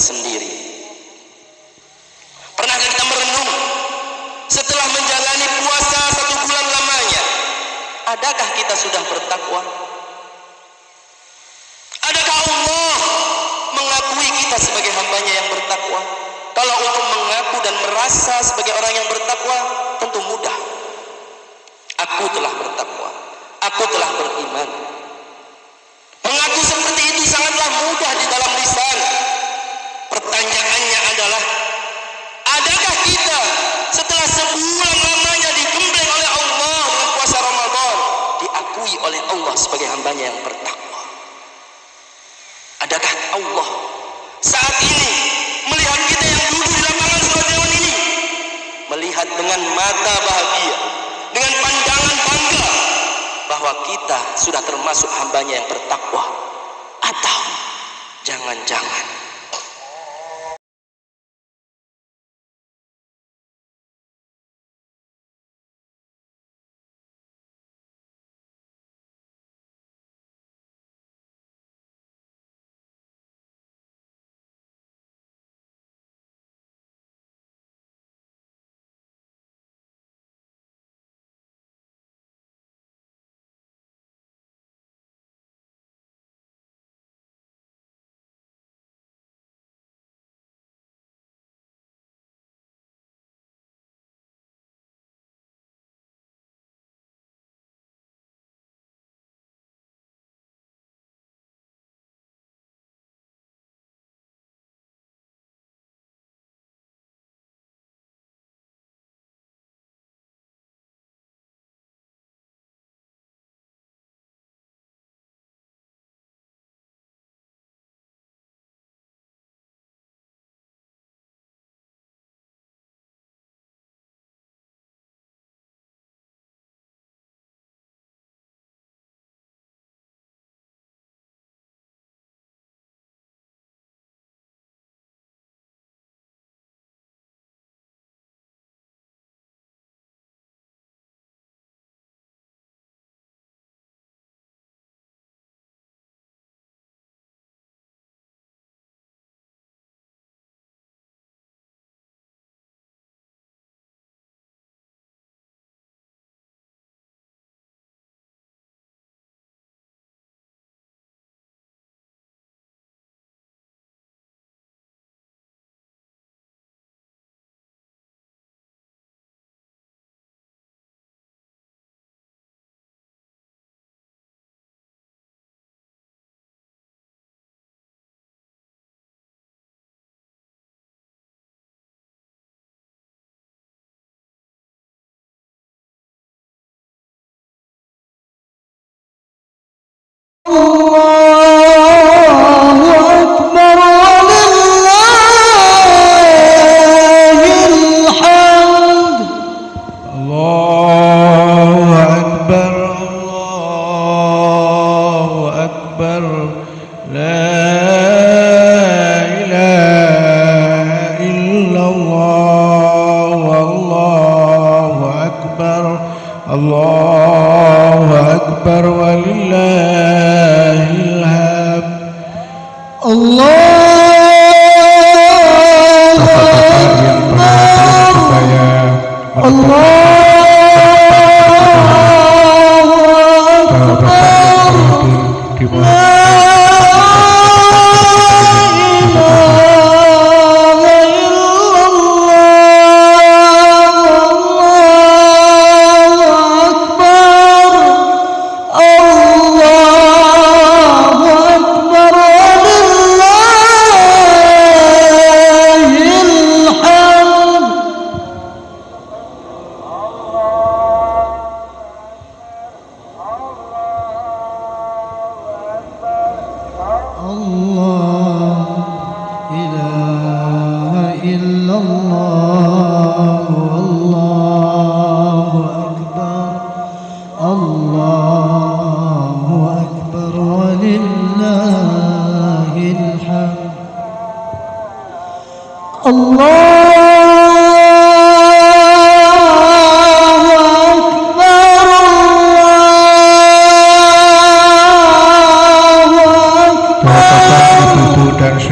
sendiri. Pernahkah kita merenung setelah menjalani puasa 1 bulan lamanya, adakah kita sudah bertakwa? Adakah Allah mengakui kita sebagai hambanya yang bertakwa? Kalau untuk mengaku dan merasa sebagai orang yang bertakwa, tentu mudah. Aku telah bertakwa, aku telah beriman. Mengaku seperti itu sangatlah mudah di dalam lisan. Pertanyaannya adalah, adakah kita setelah sebulan lamanya digembleng oleh Allah dengan puasa Ramadan, diakui oleh Allah sebagai hambanya yang bertakwa? Adakah Allah saat ini melihat kita yang duduk di lapangan sholat dewan ini, melihat dengan mata bahagia, dengan pandangan bangga bahwa kita sudah termasuk hambanya yang bertakwa? Atau jangan-jangan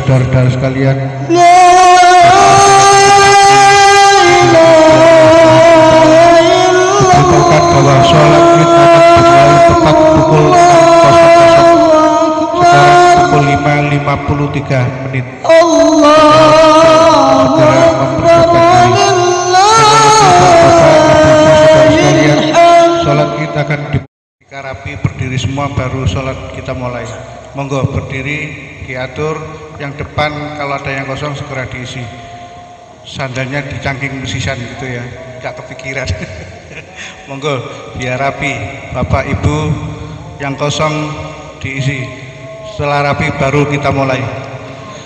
saudara-saudara sekalian, diberitahukan bahwa sholat Id akan dimulai tepat pukul 6.00. Sekarang pukul 5.53. Segera mempersiapkan diri. Sholat Id akan dikarapi, berdiri semua baru sholat kita mulai. Monggo berdiri, diatur. Yang depan kalau ada yang kosong segera diisi. Sandalnya dicangking besisan gitu ya, nggak kepikiran. Monggo biar rapi, Bapak Ibu yang kosong diisi. Setelah rapi baru kita mulai.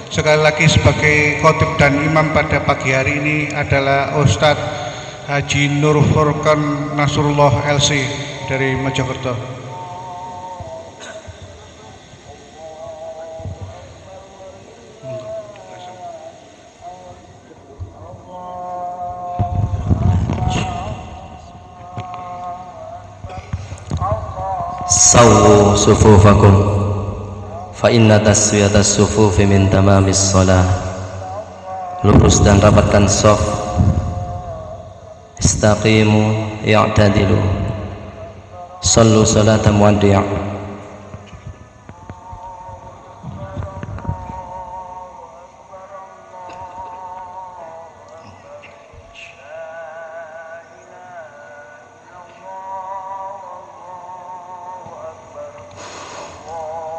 Sekali lagi sebagai khotib dan imam pada pagi hari ini adalah Ustadz Haji Nur Furqan Nasrullah LC dari Mojokerto. Sawwu sufufakum fa inna taswiyatas sufufi min tamamis shalah. Lurus dan rapatkan shaf. Istaqimu i'tadilu. Sallu salatan muwaddi'.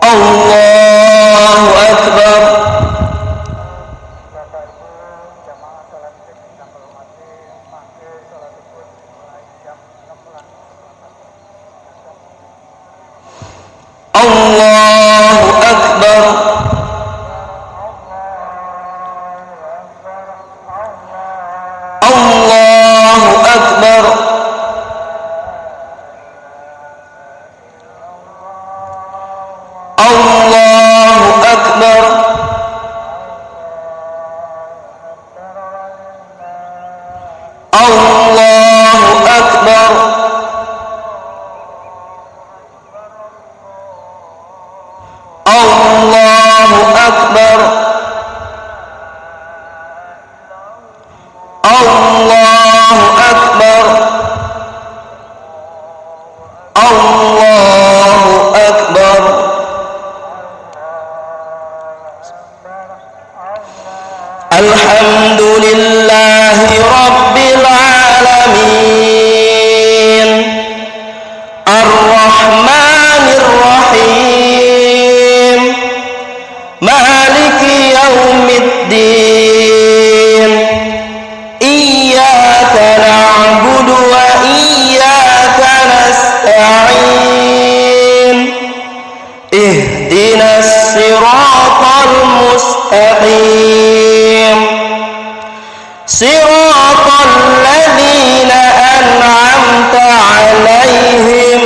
Allahu Akbar. Allahu Akbar. Allahu Akbar. Allahu Akbar. Allahu Akbar. Allahu Akbar. Allahu Akbar. Allahu Akbar. Alhamdulillahi Rabbil Alamin. Ar-Rahmanir Rahim. Maliki Yaumiddin. Iyyaka na'budu wa iyyaka nasta'in. Ihdinas siratal mustaqim. Siratal ladzina an'amta 'alaihim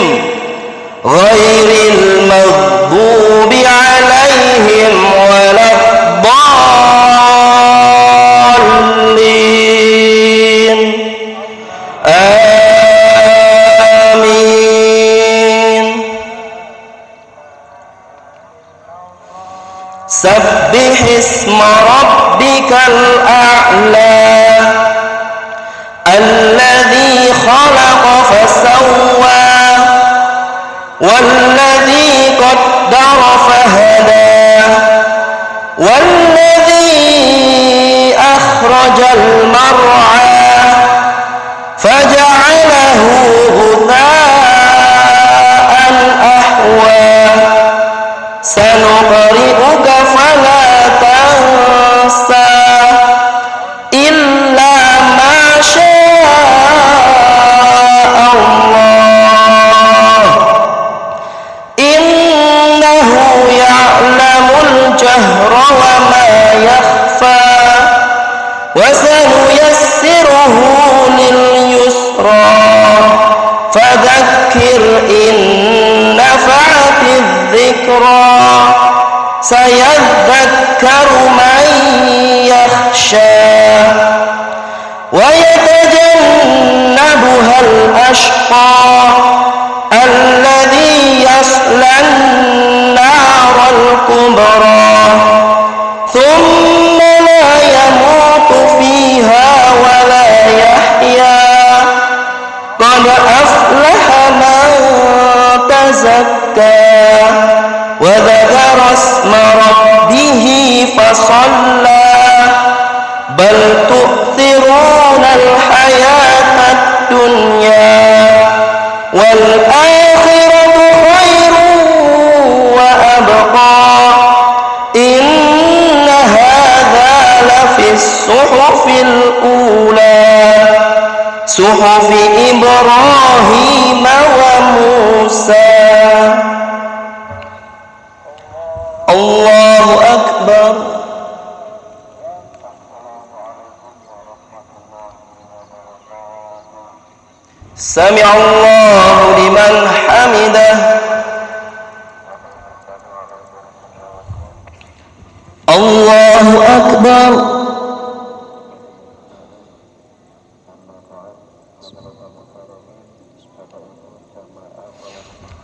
ghairil maghdubi 'alaihim waladdallin. Amin. Sabbih isma rabbikal a'la alladzi khalaqa fasawwa walladzi qaddara fahada walladzi akhrajal mar'a faja'alahu ghutha'an ahwa. Sanuqri'uka fala tansa illa ma syaa Allah. Innahu ya'lamul jahra wa ma yakhfa. Wa sanuyassiruhu lil yusra. Fadzakkir in nafa'atiz dzikra. Sayadzakkaru man yakhsha wa yatajannabuhal ashqa alladzi yaslan naral kubra. وزكى وذكر اسم ربه فصلى بل تؤثرون الحياة الدنيا والآخرة خير وأبقى إن هذا لفي الصحف الأولى صحف إبراهيم وموسى. الله أكبر. سمع الله لمن حمده. الله أكبر.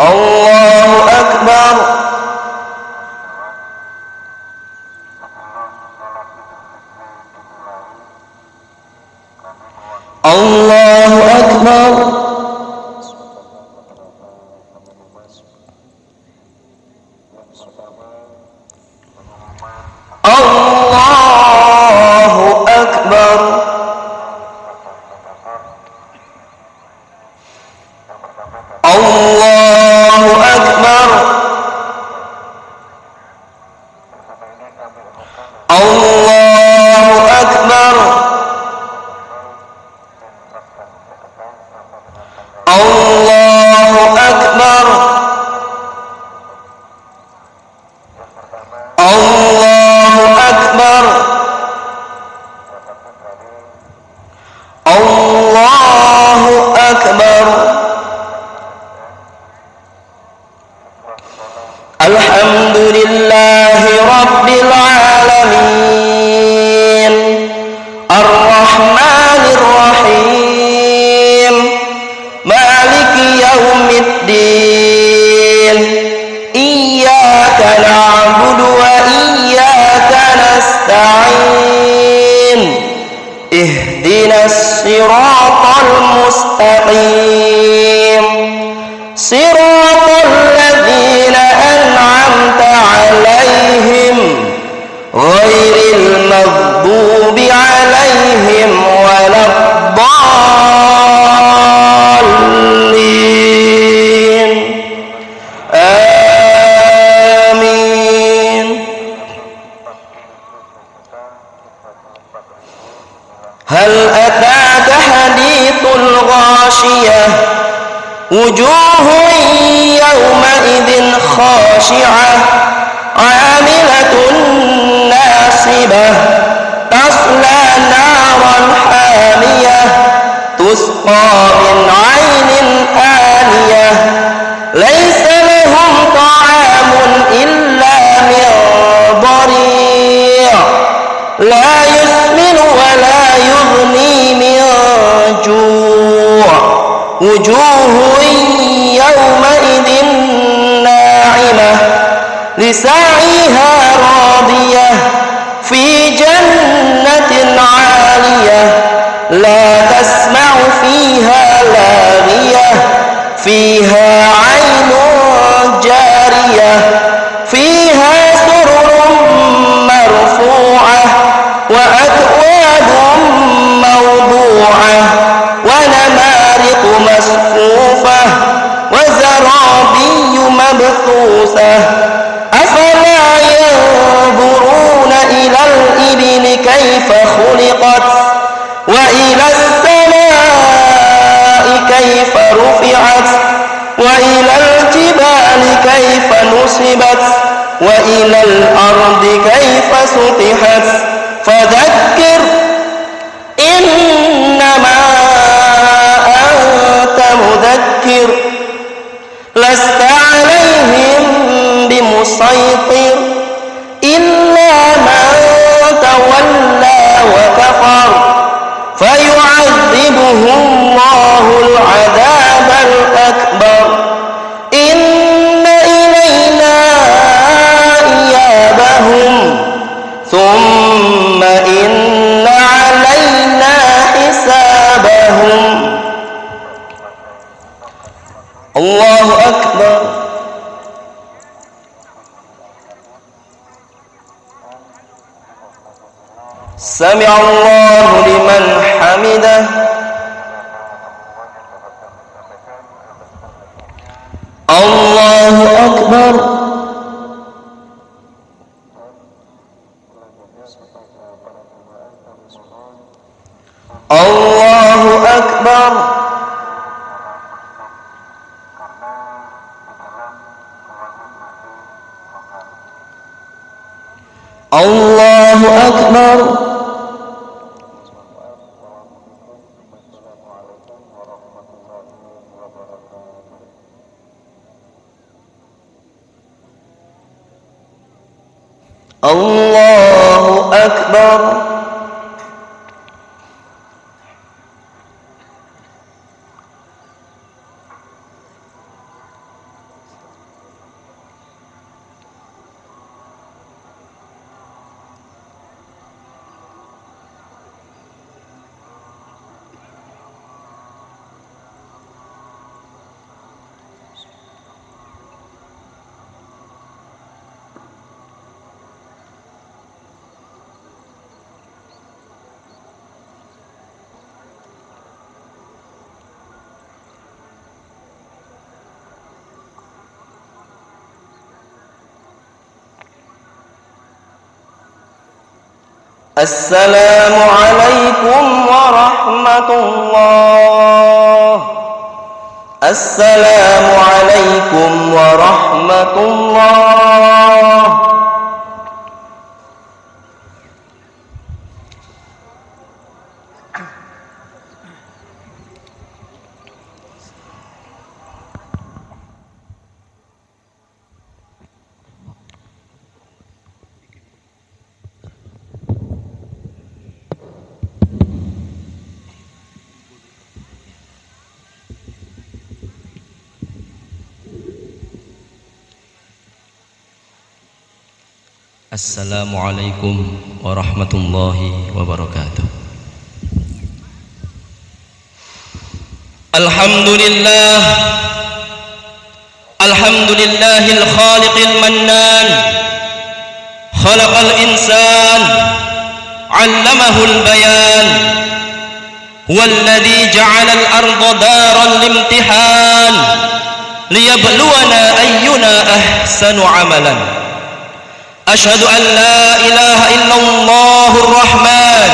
الله أكبر. الله أكبر. الله أكبر. الله أكبر. الله أكبر. الله أكبر. الله أكبر. الله أكبر. الحمد لله رب العالمين الرحمن الرحيم مالك يوم الدين إياك نعبد وإياك نستعين اهدنا الصراط المستقيم صراط الذين أنعمت عليهم غير المغضوب عليهم ولا الضالين آمين. هل أتاك حديث الغاشية وجوه يومئذ خاشعة عاملة ناصبة تصلى نارا حامية تسقى من عين آنية ليس لهم طعام إلا من ضريع لا يسمن ولا يغني من جوع وجوه يومئذ ناعمة لسعيها راضية في جنة عالية لا تسمع فيها لاغية فيها عين جارية فيها سرر مرفوعة وأكواب موضوعة ونمارق مصفوفة وزرابي مبثوثة أفلا ينظرون إلى الإبل كيف خلقت وإلى السماء كيف رفعت وإلى الجبال كيف نصبت وإلى الأرض كيف سطحت فذكر إنما أنت مذكر لست عليهم بمسيطر إلا من تولى وكفر فيعذبه الله العذاب الأكبر إن إلينا إيابهم ثم إن علينا حسابهم. الله أكبر. Sami'allahu liman hamidah. Allahu akbar. Allahu akbar. Allahu akbar. Allahu akbar. Assalamualaikum warahmatullah. Assalamualaikum warahmatullah. Assalamualaikum warahmatullahi wabarakatuh. Alhamdulillah, alhamdulillahil khaliqil mannan, khalaqal insan, 'allamahul bayan, huwallazi ja'alal arda daran limtihan, liyabluwana ayyuna ahsanu 'amalan. Asyhadu an la ilaha illallahur rahman,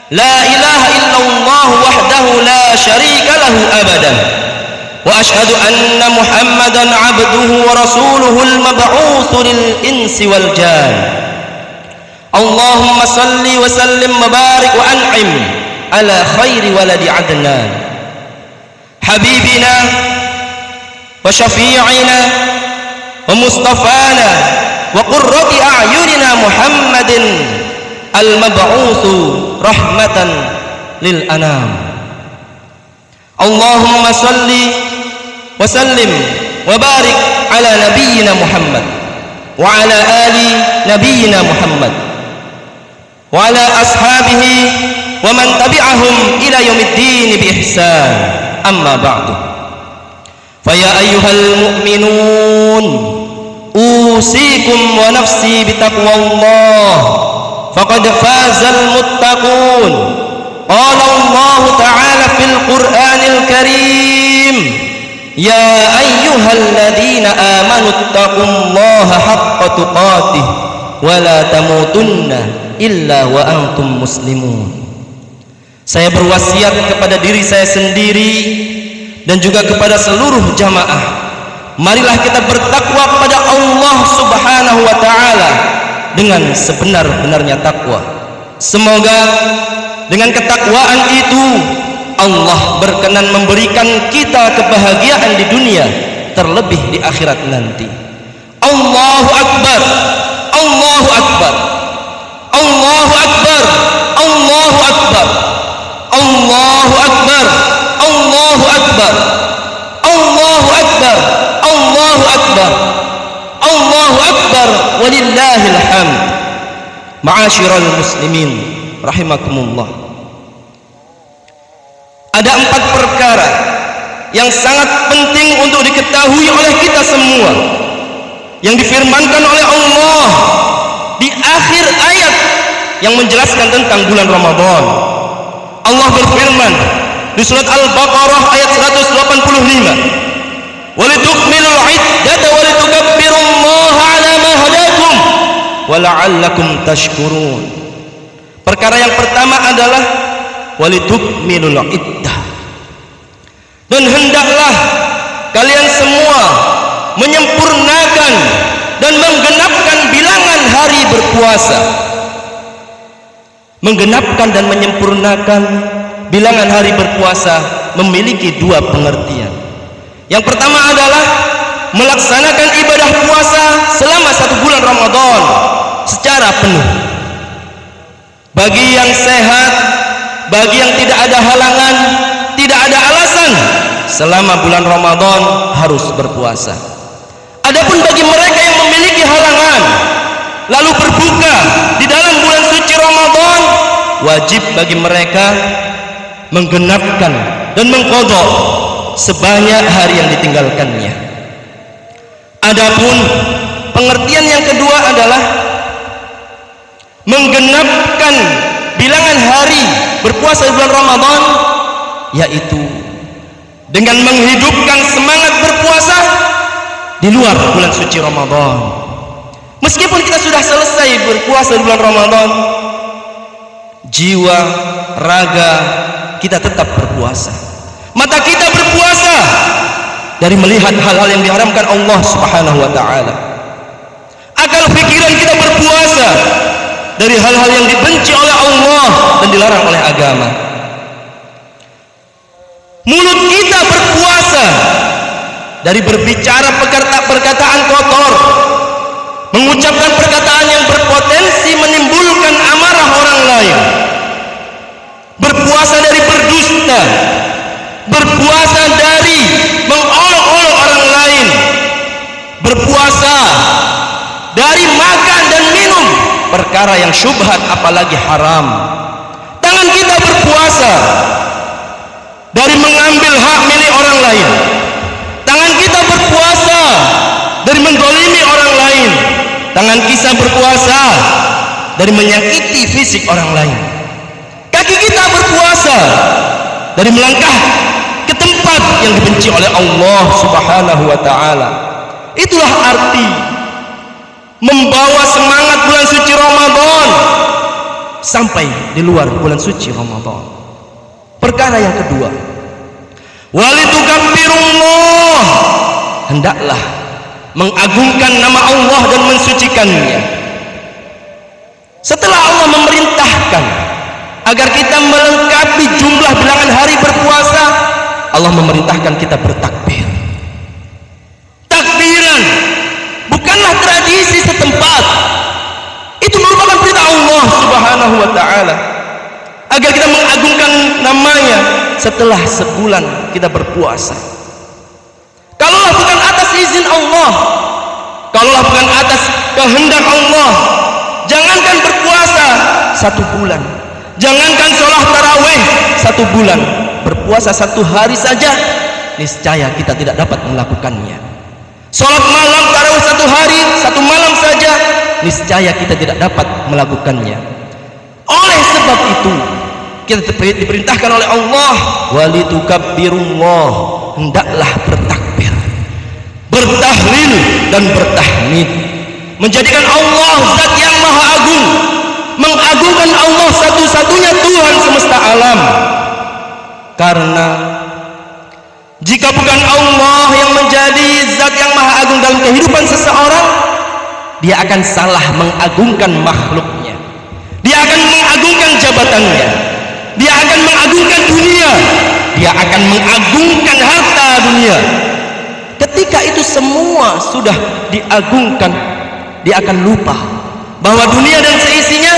la ilaha illallah wahdahu la syarika lahu abadan, wa asyhadu anna muhammadan abduhu wa rasuluhul mab'utsu lil insi wal jan. Allahumma salli wa sallim wa barik wa an'im ala khairi waladi adnan, habibina wa syafi'ina wa mustafana wa qurrati a'yunina Muhammadin al-mab'utsu rahmatan lil anam. Allahumma salli wa sallim wa barik ala nabiyyina Muhammad wa ala ali nabiyyina Muhammad wa ala ashabihi wa man tabi'ahum ila yaumiddin bi ihsan. Amma ba'du. Fa ya ayyuhal mu'minun, usikum wa nafsi bitaqwallah, faqad fazal muttaqun. Qala Allah ta'ala fil Qur'anil Karim, ya ayyuhalladzina amanu taqullaha haqqa tuqatih wa la tamutunna illa wa antum muslimun. Saya berwasiat kepada diri saya sendiri dan juga kepada seluruh jamaah, marilah kita bertakwa kepada Allah Subhanahu wa ta'ala dengan sebenar-benarnya takwa. Semoga dengan ketakwaan itu Allah berkenan memberikan kita kebahagiaan di dunia, terlebih di akhirat nanti. Allahu Akbar, Allahu Akbar, Allahu Akbar, Allahu Akbar, Allahu Akbar, Allahu Akbar, Allahu Akbar, Allahu Akbar, Allahu Akbar, walillahil hamd. Ma'asyiral muslimin rahimakumullah. Ada 4 perkara yang sangat penting untuk diketahui oleh kita semua, yang difirmankan oleh Allah di akhir ayat yang menjelaskan tentang bulan Ramadan. Allah berfirman di surat Al-Baqarah ayat 185, "Walitukmilul iddata walitukabbirullaha 'ala ma hadakum wa la'allakum tashkurun." Perkara yang pertama adalah walitukmilul iddah. Dan hendaklah kalian semua menyempurnakan dan menggenapkan bilangan hari berpuasa. Menggenapkan dan menyempurnakan bilangan hari berpuasa memiliki dua pengertian. Yang pertama adalah melaksanakan ibadah puasa selama 1 bulan Ramadan secara penuh. Bagi yang sehat, bagi yang tidak ada halangan, tidak ada alasan, selama bulan Ramadan harus berpuasa. Adapun bagi mereka yang memiliki halangan lalu berbuka di dalam bulan suci Ramadan, wajib bagi mereka menggenapkan dan mengqadha sebanyak hari yang ditinggalkannya. Adapun pengertian yang kedua adalah menggenapkan bilangan hari berpuasa di bulan Ramadan, yaitu dengan menghidupkan semangat berpuasa di luar bulan suci Ramadan. Meskipun kita sudah selesai berpuasa di bulan Ramadan, jiwa, raga kita tetap berpuasa. Mata kita berpuasa dari melihat hal-hal yang diharamkan Allah Subhanahu wa taala. Akal pikiran kita berpuasa dari hal-hal yang dibenci oleh Allah dan dilarang oleh agama. Mulut kita berpuasa dari berbicara perkataan kotor, mengucapkan perkataan yang berpotensi menimbulkan amarah orang lain, berpuasa dari berdusta, berpuasa dari mengolok-olok orang lain, berpuasa dari makan dan minum perkara yang syubhat apalagi haram. Tangan kita berpuasa dari mengambil hak milik orang lain. Tangan kita berpuasa dari mendolimi orang lain. Tangan kita berpuasa dari menyakiti fisik orang lain. Kaki kita berpuasa dari melangkah ke tempat yang dibenci oleh Allah Subhanahu wa taala. Itulah arti membawa semangat bulan suci Ramadan sampai di luar bulan suci Ramadan. Perkara yang kedua, walitukabbirullah, hendaklah mengagungkan nama Allah dan mensucikannya. Setelah Allah memerintahkan agar kita melengkapi jumlah bilangan hari berpuasa, Allah memerintahkan kita bertakbir. Takbiran bukanlah tradisi setempat, itu merupakan perintah Allah Subhanahu wa taala agar kita mengagungkan namanya setelah sebulan kita berpuasa. Kalaulah bukan atas izin Allah, kalaulah bukan atas kehendak Allah, jangankan berpuasa 1 bulan, jangankan sholat tarawih 1 bulan, berpuasa 1 hari saja niscaya kita tidak dapat melakukannya. Sholat malam tarawih 1 hari 1 malam saja niscaya kita tidak dapat melakukannya. Oleh sebab itu kita diperintahkan oleh Allah, walitukabbirullah, hendaklah bertakbir, bertahlil dan bertahmid, menjadikan Allah zat yang maha agung, mengagungkan Allah satu-satunya Tuhan semesta alam. Karena jika bukan Allah yang menjadi zat yang maha agung dalam kehidupan seseorang, dia akan salah mengagungkan makhluknya, dia akan mengagungkan jabatannya, dia akan mengagungkan dunia, dia akan mengagungkan harta dunia. Ketika itu semua sudah diagungkan, dia akan lupa bahwa dunia dan seisinya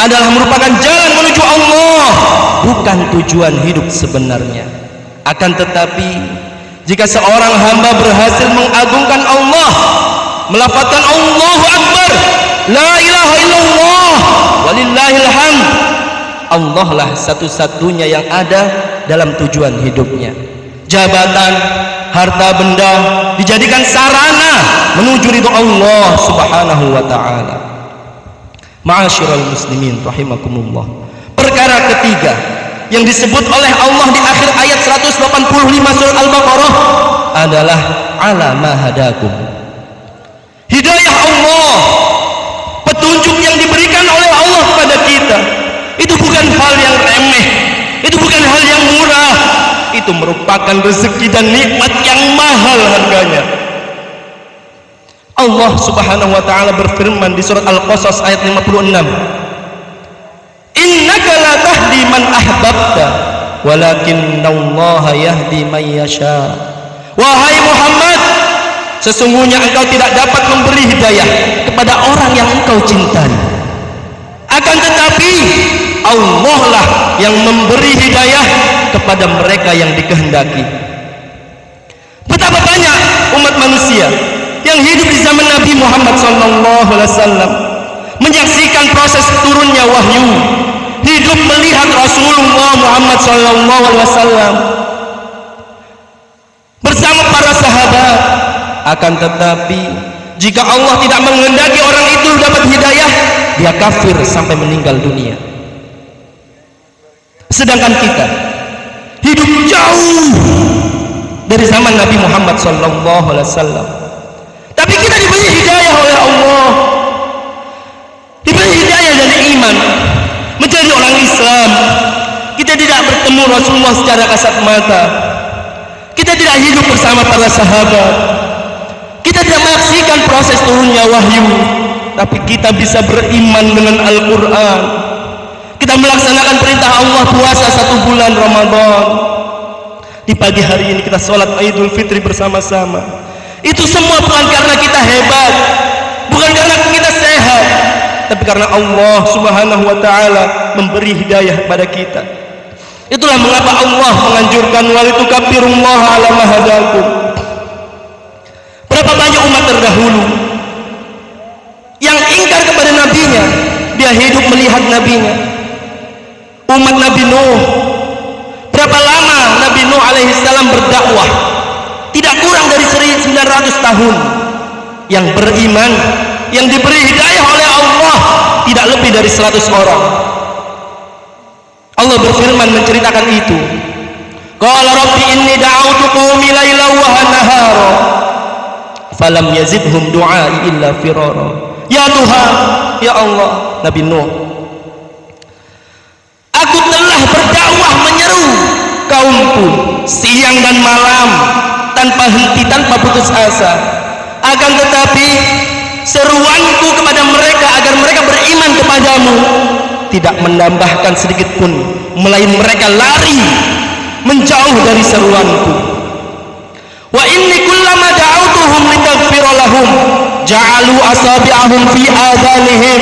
adalah merupakan jalan menuju Allah, bukan tujuan hidup sebenarnya. Akan tetapi jika seorang hamba berhasil mengagungkan Allah, melafazkan Allahu Akbar, la ilaha illallah, walillahil hamd, Allah lah satu-satunya yang ada dalam tujuan hidupnya. Jabatan, harta benda dijadikan sarana menuju ridho Allah Subhanahu wa taala. Ma'asyiral muslimin rahimakumullah. Perkara ketiga yang disebut oleh Allah di akhir ayat 185 surat Al-Baqarah adalah ala ma hadakum. Hidayah Allah, petunjuk yang diberikan oleh Allah kepada kita, itu bukan hal yang remeh, itu bukan hal yang murah, itu merupakan rezeki dan nikmat yang mahal harganya. Allah Subhanahu wa taala berfirman di surat Al-Qasas ayat 56, innaka la tahdi man ahbabta walakinallaha yahdi man yasha. Wahai Muhammad, sesungguhnya engkau tidak dapat memberi hidayah kepada orang yang engkau cintai, akan tetapi Allah lah yang memberi hidayah kepada mereka yang dikehendaki. Betapa banyak umat manusia yang hidup di zaman Nabi Muhammad SAW menyaksikan proses turunnya wahyu, hidup melihat Rasulullah Muhammad SAW bersama para sahabat. Akan tetapi jika Allah tidak menghendaki orang itu dapat hidayah, dia kafir sampai meninggal dunia. Sedangkan kita hidup jauh dari zaman Nabi Muhammad SAW, tapi kita diberi hidayah oleh Allah, diberi hidayah dan iman menjadi orang Islam. Kita tidak bertemu Rasulullah secara kasat mata, kita tidak hidup bersama para sahabat, kita tidak menyaksikan proses turunnya wahyu, tapi kita bisa beriman dengan Al-Quran. Kita melaksanakan perintah Allah puasa 1 bulan Ramadan. Di pagi hari ini kita sholat Idul Fitri bersama-sama. Itu semua bukan karena kita hebat, bukan karena kita sehat, tapi karena Allah Subhanahu wa taala memberi hidayah kepada kita. Itulah mengapa Allah menganjurkan walitukabbirullaha ala ma hadakum. Berapa banyak umat terdahulu yang ingkar kepada nabinya, dia hidup melihat nabinya. Umat Nabi Nuh, berapa lama Nabi Nuh alaihissalam berdakwah? Tidak kurang dari 1900 tahun. Yang beriman, yang diberi hidayah oleh Allah tidak lebih dari 100 orang. Allah berfirman menceritakan itu. Qala rabbi inni da'awtu qaumi lailan wa nahara falam yazidhum du'ai illa firara. Ya Tuhan, ya Allah, Nabi Nuh, aku telah berdakwah menyeru kaumku siang dan malam tanpa henti, tanpa putus asa. Akan tetapi seruanku kepada mereka agar mereka beriman kepadamu tidak menambahkan sedikit pun, melainkan mereka lari menjauh dari seruanku. Wa inni kullama da'awtuhum litaghfira lahum ja'alu asabi'ahum fi adhanihim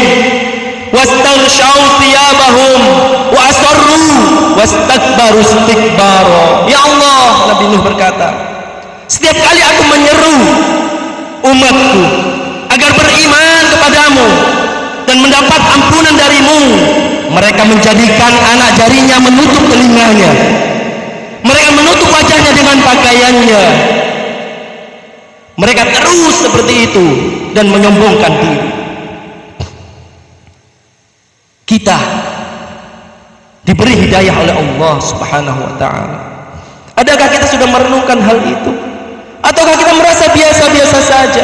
wastaghshaw thiyabahum wa asarru wastakbaru istikbara. Ya Allah, Nabi Nuh berkata, setiap kali aku menyeru umatku agar beriman kepadamu dan mendapat ampunan darimu, mereka menjadikan anak jarinya menutup telinganya, mereka menutup wajahnya dengan pakaiannya. Mereka terus seperti itu dan menyombongkan diri. Kita diberi hidayah oleh Allah Subhanahu wa taala. Adakah kita sudah merenungkan hal itu? Ataukah kita merasa biasa-biasa saja?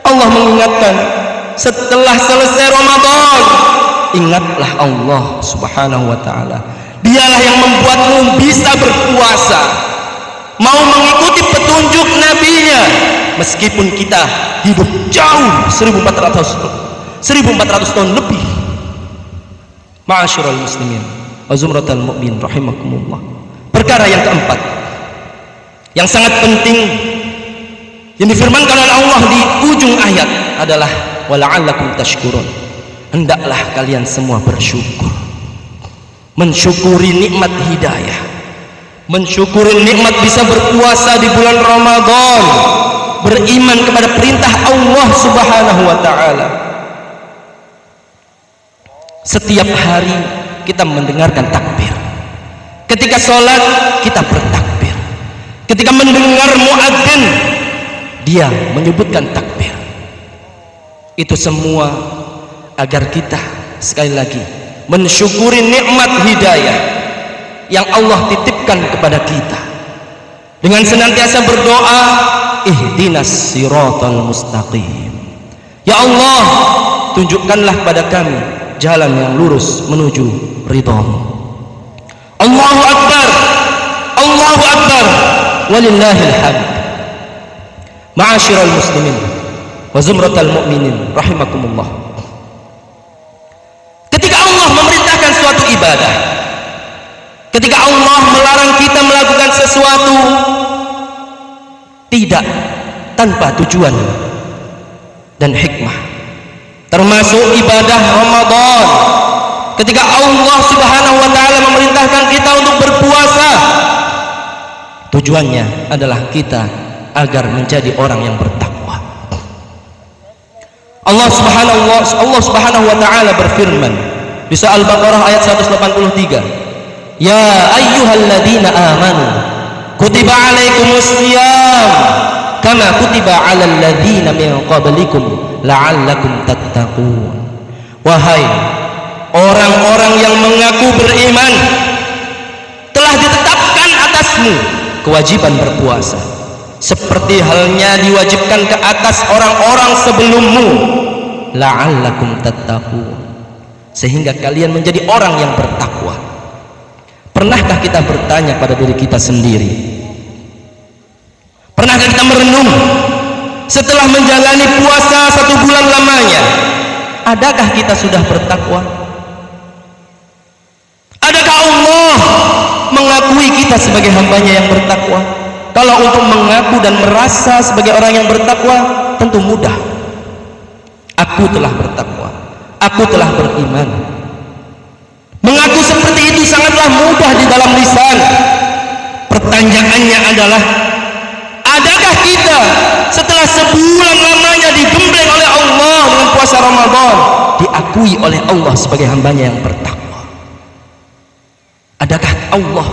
Allah mengingatkan, setelah selesai Ramadan, ingatlah Allah Subhanahu wa taala. Dialah yang membuatmu bisa berpuasa, mau mengikuti petunjuk nabinya, meskipun kita hidup jauh 1400 tahun lebih. Ma'asyiral muslimin wa zumratal mu'min rahimakumullah. Perkara yang keempat yang sangat penting yang difirmankan oleh Allah di ujung ayat adalah wala'allakum tashkurun. Hendaklah kalian semua bersyukur, mensyukuri nikmat hidayah, mensyukuri nikmat bisa berpuasa di bulan Ramadan, beriman kepada perintah Allah Subhanahu wa taala. Setiap hari kita mendengarkan takbir. Ketika sholat kita bertakbir. Ketika mendengar muadzin, dia menyebutkan takbir. Itu semua agar kita sekali lagi mensyukuri nikmat hidayah yang Allah titipkan kepada kita dengan senantiasa berdoa, ihdinas siratal mustaqim. Ya Allah, tunjukkanlah pada kami jalan yang lurus menuju ridhamu. Allahu Akbar, Allahu Akbar, walillahil hamd. Ma'asyiral muslimin wa zumratal mu'minin rahimakumullah. Ketika Allah memerintahkan suatu ibadah, ketika Allah melarang kita melakukan sesuatu, tidak tanpa tujuan dan hikmah, termasuk ibadah Ramadan. Ketika Allah Subhanahu wa ta'ala memerintahkan kita untuk berpuasa, tujuannya adalah kita agar menjadi orang yang bertakwa. Allah Subhanahu wa ta'ala berfirman di surah Al-Baqarah ayat 183, ya ayyuhalladzina amanu kutiba alaikumus syiyam kama kutiba alal ladzina min qablikum la'allakum tattaqun. Wahai orang-orang yang mengaku beriman, telah ditetapkan atasmu kewajiban berpuasa seperti halnya diwajibkan ke atas orang-orang sebelummu, la'allakum tattaqun, sehingga kalian menjadi orang yang bertakwa. Pernahkah kita bertanya pada diri kita sendiri? Pernahkah kita merenung setelah menjalani puasa 1 bulan lamanya, adakah kita sudah bertakwa? Adakah Allah mengakui kita sebagai hambanya yang bertakwa? Kalau untuk mengaku dan merasa sebagai orang yang bertakwa tentu mudah. Aku telah bertakwa, aku telah beriman. Mengaku seperti itu sangatlah mudah di dalam lisan. Pertanyaannya adalah, adakah kita setelah sebulan lamanya digembleng oleh Allah dengan puasa Ramadan, diakui oleh Allah sebagai hambanya yang bertakwa? Adakah Allah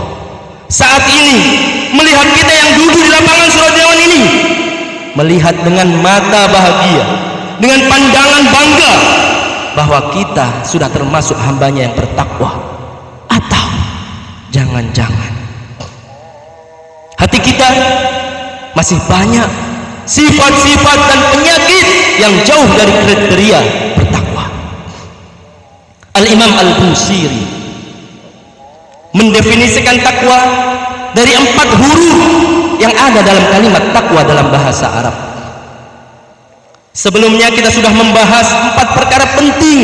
saat ini melihat kita yang duduk di lapangan Surau Dewan ini, melihat dengan mata bahagia, dengan pandangan bangga bahwa kita sudah termasuk hambanya yang bertakwa? Atau jangan-jangan hati kita masih banyak sifat-sifat dan penyakit yang jauh dari kriteria bertakwa? Al-Imam Al-Busiri mendefinisikan takwa dari 4 huruf yang ada dalam kalimat takwa dalam bahasa Arab. Sebelumnya kita sudah membahas 4 perkara penting: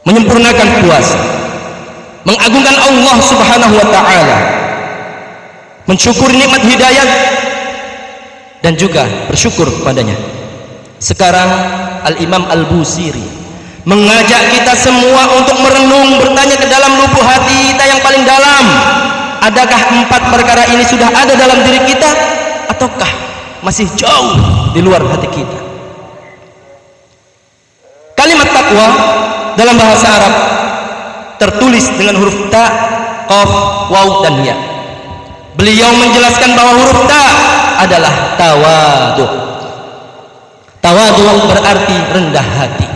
menyempurnakan puasa, mengagungkan Allah Subhanahu wa ta'ala, mensyukuri nikmat hidayah, dan juga bersyukur kepadanya. Sekarang Al-Imam Al-Busiri mengajak kita semua untuk merenung, bertanya ke dalam lubuk hati kita yang paling dalam. Adakah 4 perkara ini sudah ada dalam diri kita, ataukah masih jauh di luar hati kita? Kalimat takwa dalam bahasa Arab tertulis dengan huruf ta, qaf, waw, dan ya. Beliau menjelaskan bahwa huruf ta adalah tawadu. Tawadu berarti rendah hati.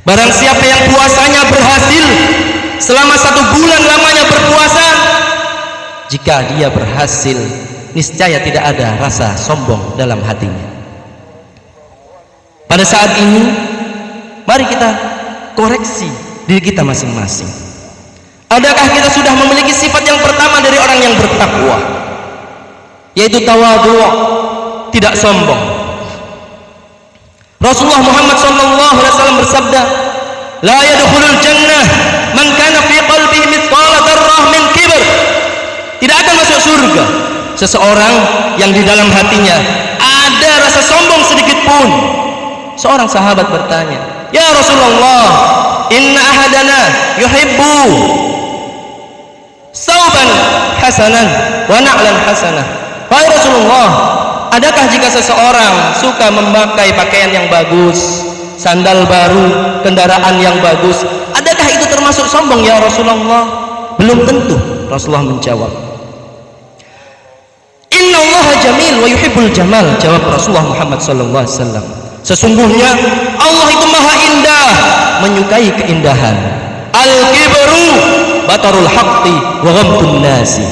Barang siapa yang puasanya berhasil selama 1 bulan lamanya berpuasa, jika dia berhasil, niscaya tidak ada rasa sombong dalam hatinya. Pada saat ini, mari kita koreksi diri kita masing-masing. Adakah kita sudah memiliki sifat yang pertama dari orang yang bertakwa, yaitu tawadhu, tidak sombong? Rasulullah Muhammad SAW bersabda, la yadkhulul jannah man kana fi qalbihi mithqala dzarrah min kibr. Tidak akan masuk surga seseorang yang di dalam hatinya ada rasa sombong sedikit pun. Seorang sahabat bertanya, ya Rasulullah, inna ahadana yuhibbu sauban hasanan wa na'lan hasanah. Wahai Rasulullah, adakah jika seseorang suka memakai pakaian yang bagus, sandal baru, kendaraan yang bagus, adakah itu termasuk sombong ya Rasulullah? Belum tentu. Rasulullah menjawab, Inna Allah jamil wa yuhibbul jamal. Jawab Rasulullah Muhammad SAW, Sesungguhnya Allah itu maha indah, menyukai keindahan. Al-kibru batarul haqqi wa ghamtun nasi.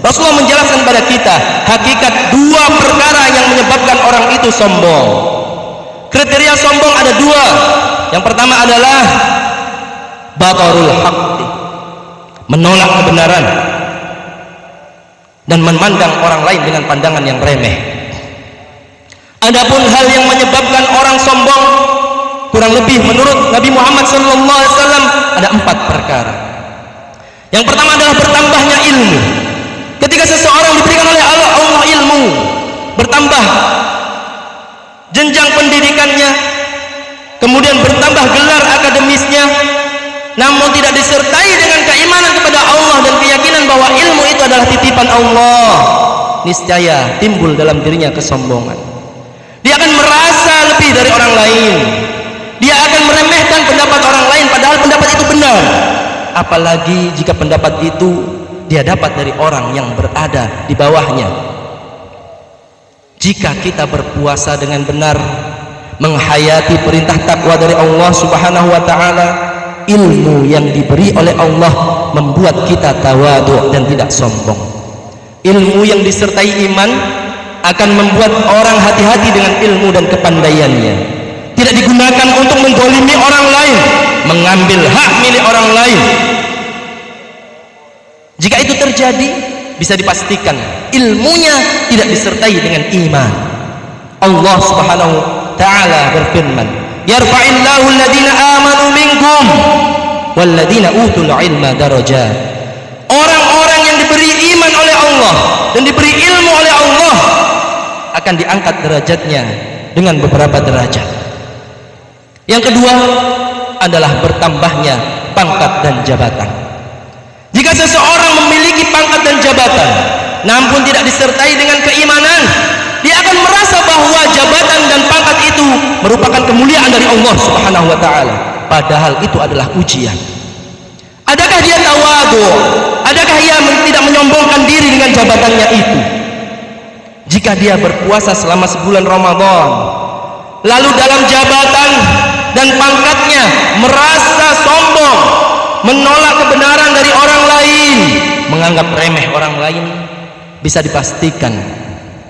Rasulullah menjelaskan pada kita hakikat dua perkara yang menyebabkan orang itu sombong. Kriteria sombong ada dua. Yang pertama adalah batarul haqqi, menolak kebenaran dan memandang orang lain dengan pandangan yang remeh. Adapun hal yang menyebabkan orang sombong, kurang lebih menurut Nabi Muhammad SAW ada 4 perkara. Yang pertama adalah bertambahnya ilmu. Ketika seseorang diberikan oleh Allah ilmu, bertambah jenjang pendidikannya, kemudian bertambah gelar akademisnya, namun tidak disertai dengan keimanan kepada Allah dan keyakinan bahwa ilmu itu adalah titipan Allah, niscaya timbul dalam dirinya kesombongan. Dia akan merasa lebih dari orang lain. Dia akan meremehkan pendapat orang lain padahal pendapat itu benar. Apalagi jika pendapat itu dia dapat dari orang yang berada di bawahnya. Jika kita berpuasa dengan benar, menghayati perintah takwa dari Allah Subhanahu wa taala, ilmu yang diberi oleh Allah membuat kita tawadhu dan tidak sombong. Ilmu yang disertai iman akan membuat orang hati-hati dengan ilmu dan kepandaiannya. Tidak digunakan untuk mendolimi orang lain, mengambil hak milik orang lain. Jika itu terjadi, bisa dipastikan ilmunya tidak disertai dengan iman. Allah Subhanahu ta'ala berfirman, yarfa'illahu alladhina amanu minkum walladhina utul ilma darajat. Orang-orang yang diberi iman oleh Allah dan diberi ilmu oleh Allah akan diangkat derajatnya dengan beberapa derajat. Yang kedua adalah bertambahnya pangkat dan jabatan. Jika seseorang memiliki pangkat dan jabatan namun tidak disertai dengan keimanan, dia akan merasa bahwa jabatan dan pangkat itu merupakan kemuliaan dari Allah Subhanahu wa taala, padahal itu adalah ujian. Adakah dia tawadhu? Adakah dia tidak menyombongkan diri dengan jabatannya itu? Jika dia berpuasa selama sebulan Ramadan, lalu dalam jabatan dan pangkatnya merasa sombong, menolak kebenaran dari orang lain, menganggap remeh orang lain, bisa dipastikan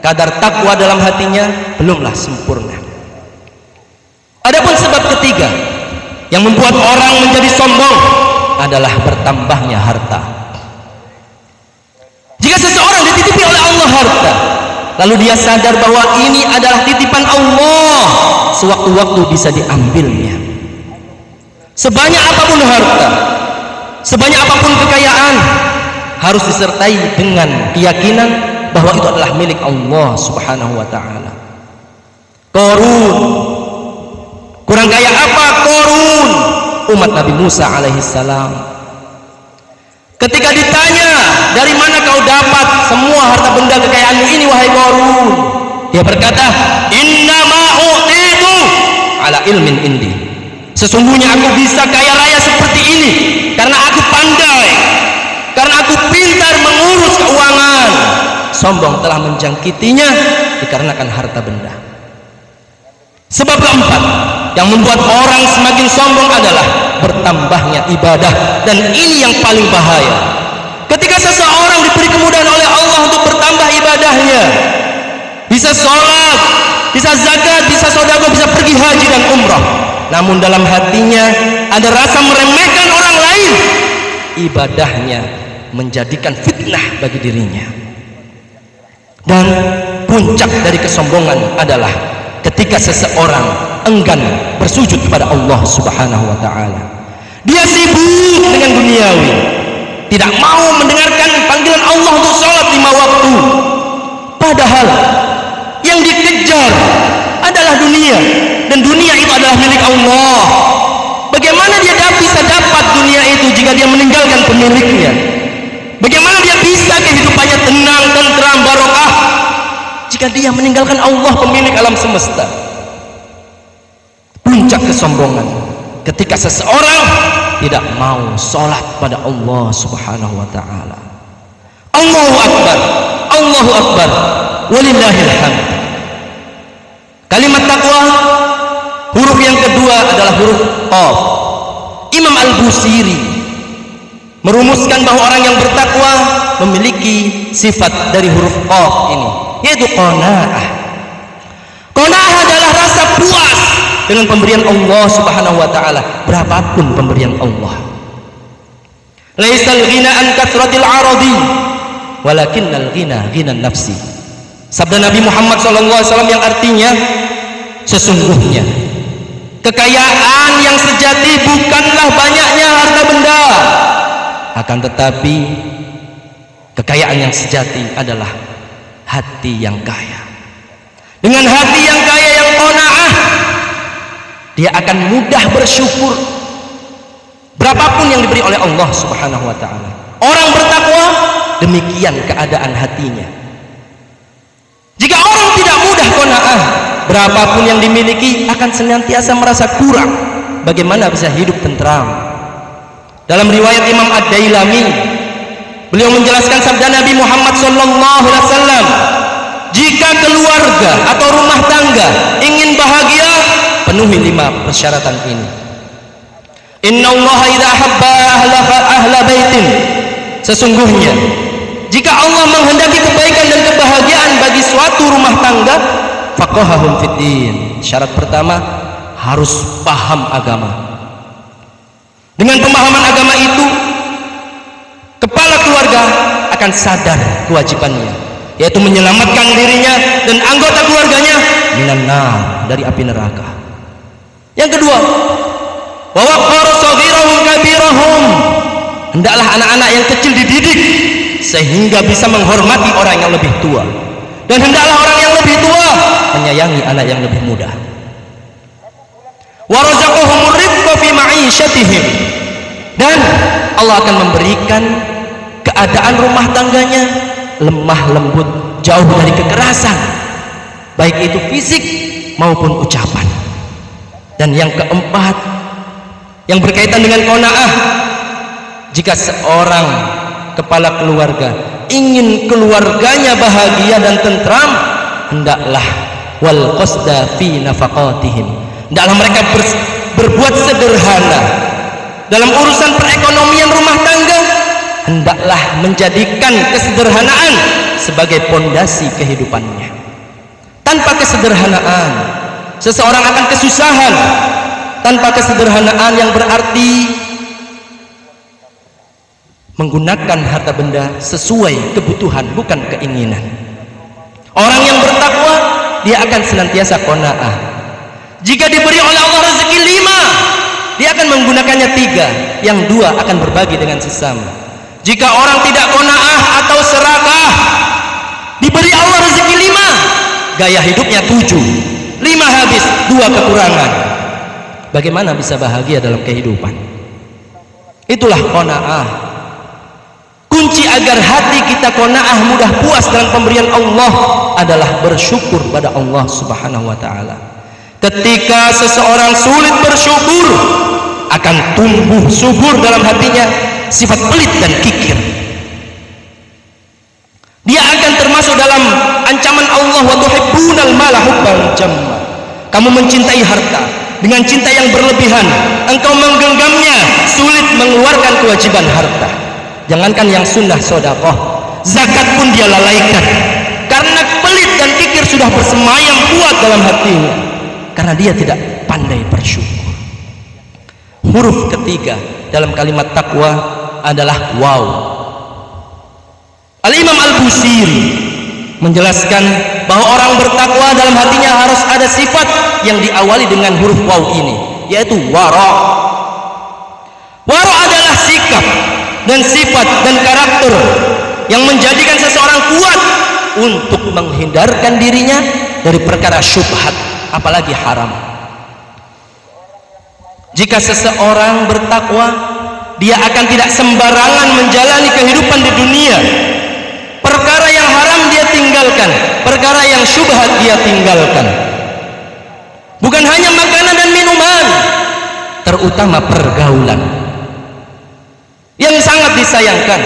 kadar takwa dalam hatinya belumlah sempurna. Adapun sebab ketiga yang membuat orang menjadi sombong adalah bertambahnya harta. Jika seseorang dititipi oleh Allah harta, lalu dia sadar bahwa ini adalah titipan Allah, sewaktu-waktu bisa diambilnya. Sebanyak apapun harta, sebanyak apapun kekayaan, harus disertai dengan keyakinan bahwa itu adalah milik Allah Subhanahu wa ta'ala. Qarun, kurang kaya apa Qarun? Umat Nabi Musa alaihissalam. Ketika ditanya, dari mana kau dapat semua harta benda kekayaanmu ini wahai Qarun? Dia berkata, innama u'titu ala ilmin indi. Sesungguhnya aku bisa kaya raya seperti ini karena aku pandai, karena aku pintar mengurus keuangan. Sombong telah menjangkitinya dikarenakan harta benda. Sebab keempat yang membuat orang semakin sombong adalah bertambahnya ibadah, dan ini yang paling bahaya. Ketika seseorang diberi kemudahan oleh Allah untuk bertambah ibadahnya, bisa sholat, bisa zakat, bisa sedekah, bisa pergi haji dan umrah, namun dalam hatinya ada rasa meremehkan orang lain, ibadahnya menjadikan fitnah bagi dirinya. Dan puncak dari kesombongan adalah ketika seseorang enggan bersujud kepada Allah Subhanahu wa ta'ala. Dia sibuk dengan duniawi, tidak mau mendengarkan panggilan Allah untuk sholat 5 waktu, padahal yang dikejar adalah dunia, dan dunia itu adalah milik Allah. Bagaimana dia bisa dapat dunia itu jika dia meninggalkan pemiliknya? Bagaimana dia bisa kehidupannya tenang, tentram, barokah jika dia meninggalkan Allah pemilik alam semesta? Puncak kesombongan ketika seseorang tidak mau sholat pada Allah Subhanahu wa ta'ala. Allahu Akbar, Allahu Akbar, walillahil hamd. Kalimat takwa Huruf yang kedua adalah huruf Qaf. Imam Al-Busiri merumuskan bahwa orang yang bertakwa memiliki sifat dari huruf Qaf ini, yaitu qanaah. Qanaah adalah rasa puas dengan pemberian Allah Subhanahu wa taala, berapapun pemberian Allah. Laisal ghina an kathratil aradi, walakinnal ghina ghinan nafsi. Sabda Nabi Muhammad SAW yang artinya, sesungguhnya kekayaan yang sejati bukanlah banyaknya harta benda, akan tetapi kekayaan yang sejati adalah hati yang kaya. Dengan hati yang kaya, yang qanaah, dia akan mudah bersyukur berapapun yang diberi oleh Allah Subhanahu wa taala. Orang bertakwa demikian keadaan hatinya. Jika orang tidak mudah qanaah, berapapun yang dimiliki akan senantiasa merasa kurang. Bagaimana bisa hidup tentram? Dalam riwayat Imam Ad-Dailami, beliau menjelaskan sabda Nabi Muhammad SAW, jika keluarga atau rumah tangga ingin bahagia, penuhi 5 persyaratan ini. Inna Allah idza habba ahla baitin, sesungguhnya jika Allah menghendaki kebaikan dan kebahagiaan bagi suatu rumah tangga, faqahahum fid din. Syarat pertama, harus paham agama. Dengan pemahaman agama itu, kepala keluarga akan sadar kewajibannya, yaitu menyelamatkan dirinya dan anggota keluarganya minan nar, dari api neraka. Yang kedua, wa waqara saghirahum kabirahum, hendaklah anak-anak yang kecil dididik sehingga bisa menghormati orang yang lebih tua, dan hendaklah orang yang lebih tua menyayangi anak yang lebih muda. Wa razaqahumur rifqa fi ma'isyatihim, dan Allah akan memberikan keadaan rumah tangganya lemah lembut, jauh dari kekerasan, baik itu fisik maupun ucapan. Dan yang keempat, yang berkaitan dengan qanaah, jika seorang kepala keluarga ingin keluarganya bahagia dan tentram, hendaklah wal qasda fi nafaqatihim, hendaklah mereka berbuat sederhana dalam urusan perekonomian rumah tangga. Hendaklah menjadikan kesederhanaan sebagai pondasi kehidupannya. Tanpa kesederhanaan, seseorang akan kesusahan. Tanpa kesederhanaan yang berarti menggunakan harta benda sesuai kebutuhan, bukan keinginan. Orang yang bertakwa, dia akan senantiasa qanaah. Jika diberi oleh Allah rezeki 5, dia akan menggunakannya 3, yang 2 akan berbagi dengan sesama. Jika orang tidak qanaah atau serakah, diberi Allah rezeki 5, gaya hidupnya 7, 5 habis, 2 kekurangan. Bagaimana bisa bahagia dalam kehidupan? Itulah qanaah. Kunci agar hati kita qanaah, mudah puas dengan pemberian Allah, adalah bersyukur pada Allah Subhanahu wa taala. Ketika seseorang sulit bersyukur, akan tumbuh subur dalam hatinya sifat pelit dan kikir. Dia akan termasuk dalam ancaman Allah, wa tuhibbunal mala hubban jamma. Kamu mencintai harta dengan cinta yang berlebihan, engkau menggenggamnya, sulit mengeluarkan kewajiban harta. Jangankan yang sunnah sedekah, zakat pun dia lalaikan, karena pelit dan kikir sudah bersemayam kuat dalam hatinya, karena dia tidak pandai bersyukur. Huruf ketiga dalam kalimat takwa adalah waw. Al-Imam Al-Busiri menjelaskan bahwa orang bertakwa dalam hatinya harus ada sifat yang diawali dengan huruf waw ini, yaitu wara. Wara adalah sikap dan sifat dan karakter yang menjadikan seseorang kuat untuk menghindarkan dirinya dari perkara syubhat, apalagi haram. Jika seseorang bertakwa, dia akan tidak sembarangan menjalani kehidupan di dunia. Perkara yang haram dia tinggalkan, perkara yang syubhat dia tinggalkan. Bukan hanya makanan dan minuman, terutama pergaulan. Yang sangat disayangkan,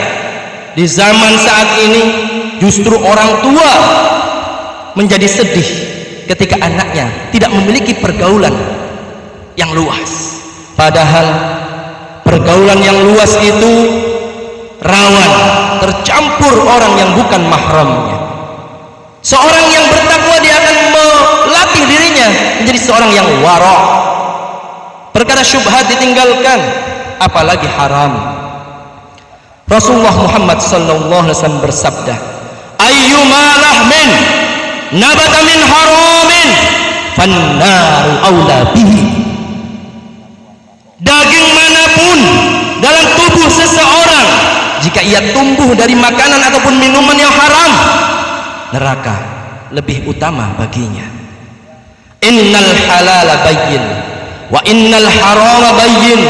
di zaman saat ini justru orang tua menjadi sedih ketika anaknya tidak memiliki pergaulan yang luas. Padahal pergaulan yang luas itu rawan tercampur orang yang bukan mahramnya. Seorang yang bertakwa dia akan melatih dirinya menjadi seorang yang wara. Perkara syubhat ditinggalkan, apalagi haram. Rasulullah Muhammad sallallahu alaihi wasallam bersabda, ayyuma lahmin nabata min haramin fannaru aula bihi. Daging manapun dalam tubuh seseorang, jika ia tumbuh dari makanan ataupun minuman yang haram, neraka lebih utama baginya. Innal halala bayyin wa innal harama bayyin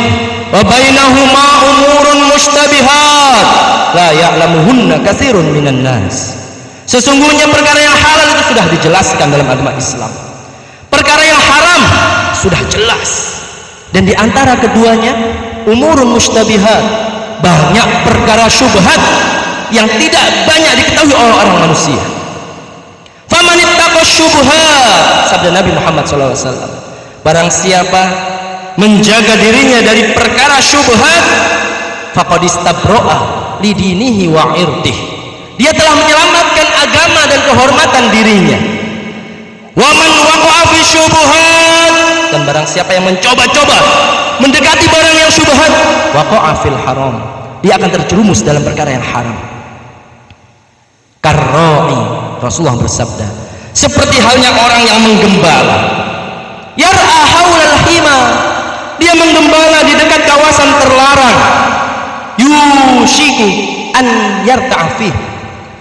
wa bainahuma umurun mushtabihat la ya'lamuhunna katsirun minan nas. Sesungguhnya perkara yang halal itu sudah dijelaskan dalam agama Islam. Perkara yang haram sudah jelas. Dan di antara keduanya umurun mushtabihat, banyak perkara syubhat yang tidak banyak diketahui oleh orang manusia. Faman ittaqa syubhat, sabda Nabi Muhammad SAW, barang siapa menjaga dirinya dari perkara syubhat, faqad istabro'a lidinihi wa irdih, dia telah menyelamatkan agama dan kehormatan dirinya. Wa man waqa'a fi syubhat, dan barang siapa yang mencoba-coba mendekati barang yang syubhat, waqa'a fil haram, dia akan terjerumus dalam perkara yang haram. Karra'i, Rasulullah bersabda, seperti halnya orang yang menggembala, yar'a haulal hima, dia menggembala di dekat kawasan terlarang, yushiku an yarta'afih,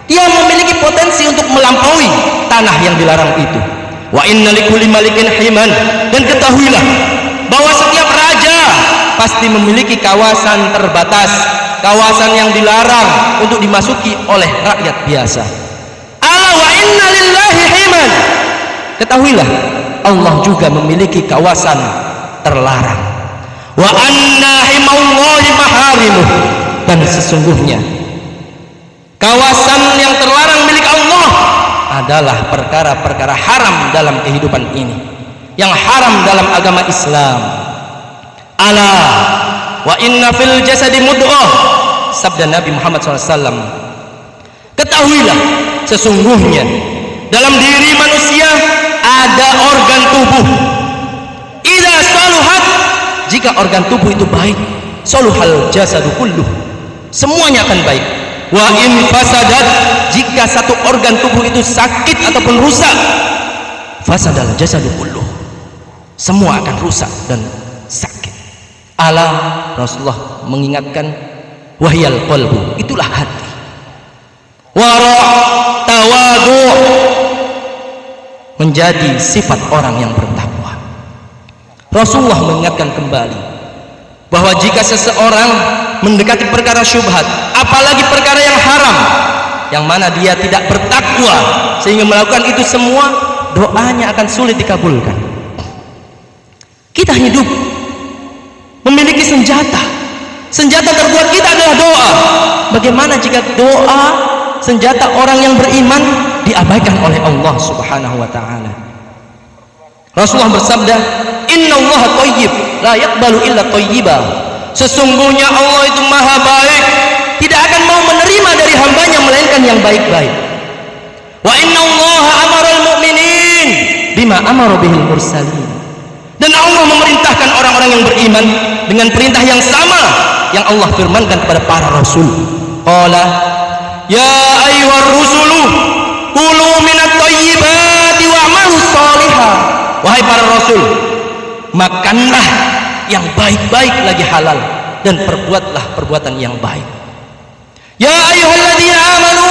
dia memiliki potensi untuk melampaui tanah yang dilarang itu. Wa inna likulli malikin himan, dan ketahuilah bahwa setiap raja pasti memiliki kawasan terbatas, kawasan yang dilarang untuk dimasuki oleh rakyat biasa. Ala wa inna lillahi himan, ketahuilah Allah juga memiliki kawasan terlarang. Wa anna himallahi maharimuh, dan sesungguhnya kawasan yang terlarang milik Allah adalah perkara-perkara haram dalam kehidupan ini, yang haram dalam agama Islam. Ala wa inna fil jasadi mudghah, sabda Nabi Muhammad SAW, ketahuilah sesungguhnya dalam diri manusia ada organ tubuh, idza saluhat, jika organ tubuh itu baik, saluhal jasadu kulluh, semuanya akan baik. Wa in fasadat, jika satu organ tubuh itu sakit ataupun rusak, fasadal jasadu kulluh, semua akan rusak dan sakit. Ala, Rasulullah mengingatkan, wahyal qalbu, itulah hati. Wara, tawadu, menjadi sifat orang yang bertakwa. Rasulullah mengingatkan kembali bahwa jika seseorang mendekati perkara syubhat, apalagi perkara yang haram, yang mana dia tidak bertakwa sehingga melakukan itu semua, doanya akan sulit dikabulkan. Kita hidup memiliki senjata terkuat kita adalah doa. Bagaimana jika doa, senjata orang yang beriman, diabaikan oleh Allah Subhanahu wa ta'ala? Rasulullah bersabda, innallaha thayyib la yaqbalu illa thayyiba, sesungguhnya Allah itu maha baik, tidak akan mau menerima dari hambanya melainkan yang baik-baik. Wa innallaha amaral mu'minin bima amara bihil mursalin, dan Allah memerintahkan orang-orang yang beriman dengan perintah yang sama yang Allah firmankan kepada para rasul. Qala ya ayyuhar rusulu kulu minat thayyibati wa'malu shalihah, wahai para rasul, makanlah yang baik-baik lagi halal, dan perbuatlah perbuatan yang baik. Ya ayyuhalladzina amanu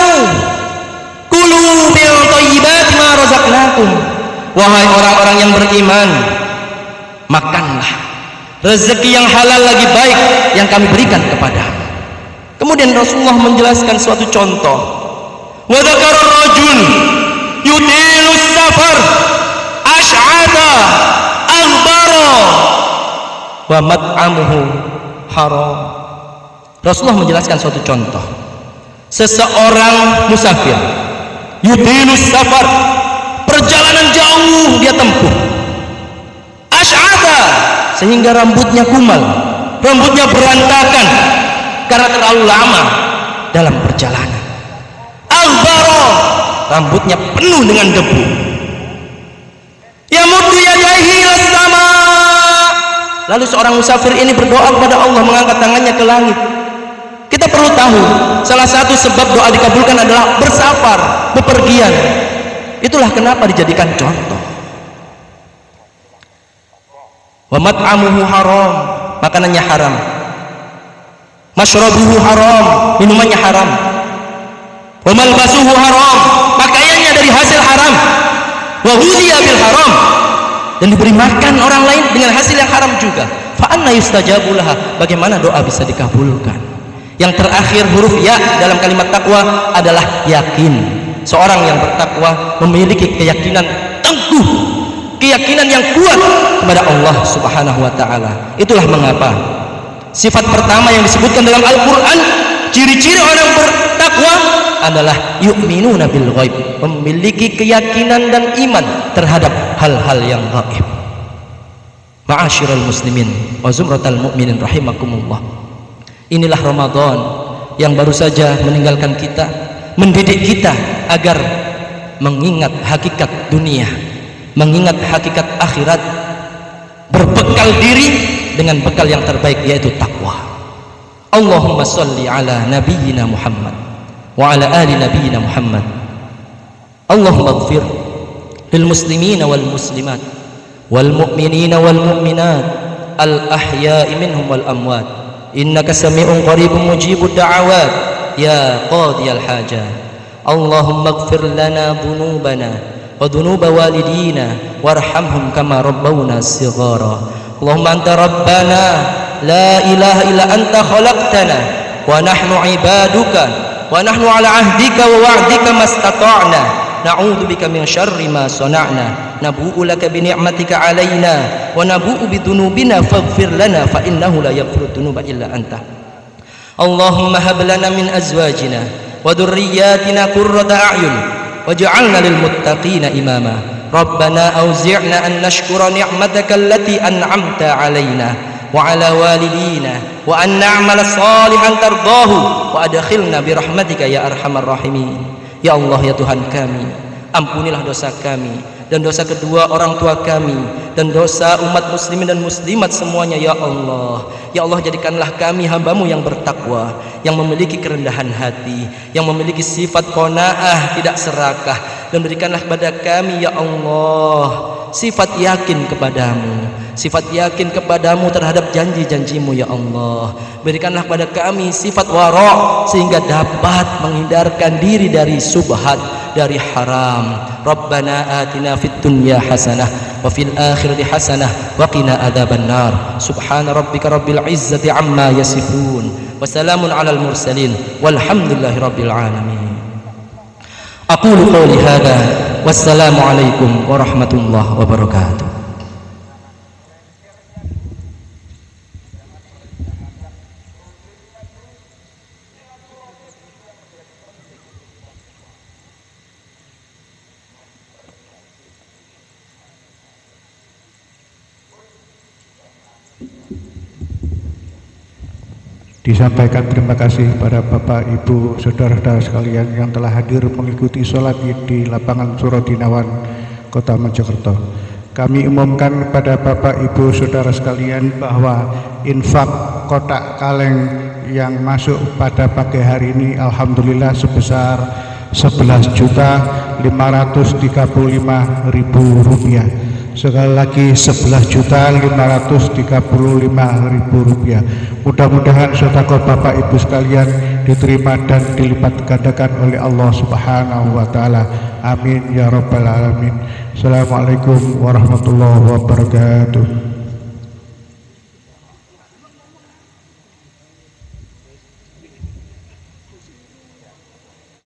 kulu min thayyibati ma razaqnakum, wahai orang-orang yang beriman, makanlah rezeki yang halal lagi baik yang kami berikan kepadamu. Kemudian Rasulullah menjelaskan suatu contoh. Wa dzakara rajul yutilu safar ash'ata aghbara wa mat'amuhu haram. Rasulullah menjelaskan suatu contoh. Seseorang musafir yutilu safar, perjalanan jauh dia tempuh, ash'ata, sehingga rambutnya kumal, rambutnya berantakan karena terlalu lama dalam perjalanan. Aghbara, rambutnya penuh dengan debu. Yamuddu yadayhi ilas sama. Lalu seorang musafir ini berdoa kepada Allah, mengangkat tangannya ke langit. Kita perlu tahu, salah satu sebab doa dikabulkan adalah bersafar, bepergian. Itulah kenapa dijadikan contoh. Wa mat'amuhu haram, makanannya haram. Mashrabuhu haram, minumannya haram. Wa malbasuhu haram, pakaiannya dari hasil haram. Wa hudiya bil haram, dan diberi makan orang lain dengan hasil yang haram juga. Fa anna yustajabu laha, bagaimana doa bisa dikabulkan? Yang terakhir huruf ya dalam kalimat takwa adalah yakin. Seorang yang bertakwa memiliki keyakinan teguh, keyakinan yang kuat kepada Allah Subhanahu wa taala. Itulah mengapa sifat pertama yang disebutkan dalam Al-Qur'an, ciri-ciri orang bertakwa adalah yu'minuna bil ghaib, memiliki keyakinan dan iman terhadap hal-hal yang gaib. Ma'asyiral muslimin wa zumratal mu'minin rahimakumullah. Inilah Ramadan yang baru saja meninggalkan kita, mendidik kita agar mengingat hakikat dunia, mengingat hakikat akhirat, berbekal diri dengan bekal yang terbaik, yaitu takwa. Allahumma sholli ala nabiyyina Muhammad wa ala ali nabiyyina Muhammad. Allahumma ighfir lil muslimina wal muslimat wal mu'minina wal mu'minat al ahya'i minhum wal amwat innaka sami'un qaribun mujibud da'awat ya qadiyal hajat. Allahumma ighfir lana dhunubana wa dhunuba walidina warhamhum kama rabbawna shighara. Allahumma anta rabbana la ilaha illa anta khalaqtana wa nahnu ibaduka wa nahnu ala ahdika wa wa'dika mastata'na na'udzu bika min syarri ma sana'na nabu'u laka bi ni'matika 'alaina wa nabu'u bi dhunubina faghfir lana fa innahu la yaghfiru dhunuba illa anta. Allahumma hab lana min azwajina wa dhurriyyatina qurrata a'yun waj'alna lil muttaqina imama. Rabbana auzi'na an nashkura ni'mataka allati an'amta 'alaina wa 'ala walidina wa an na'mala shalihan tardahu wa adkhilna bi rahmatika ya arhamar rahimin. Ya Allah, ya Tuhan kami, ampunilah dosa kami dan dosa kedua orang tua kami dan dosa umat muslimin dan muslimat semuanya ya Allah. Ya Allah, jadikanlah kami hamba-Mu yang bertakwa, yang memiliki kerendahan hati, yang memiliki sifat qanaah, tidak serakah, dan berikanlah kepada kami ya Allah sifat yakin kepadamu, sifat yakin kepadamu terhadap janji-janjimu ya Allah. Berikanlah kepada kami sifat wara' sehingga dapat menghindarkan diri dari subhat, dari haram. Rabbana atina fid dunya hasanah wa fil akhirati hasanah wa qina adzabannar. Subhana rabbika rabbil izzati amma yasifun wa salamun alal mursalin walhamdulillahi rabbil alamin. Aqulu qawli hadza wassalamu alaikum warahmatullahi wabarakatuh. Disampaikan terima kasih pada Bapak Ibu saudara-saudara sekalian yang telah hadir mengikuti sholat Id di lapangan Surodinawan, Kota Mojokerto. Kami umumkan kepada Bapak Ibu saudara sekalian bahwa infak kotak kaleng yang masuk pada pagi hari ini alhamdulillah sebesar Rp11.535.000. Sekali lagi Rp11.535.000. Mudah-mudahan sedekah Bapak Ibu sekalian diterima dan dilipat gandakan oleh Allah Subhanahu wa taala. Amin ya rabbal alamin. Assalamualaikum warahmatullahi wabarakatuh.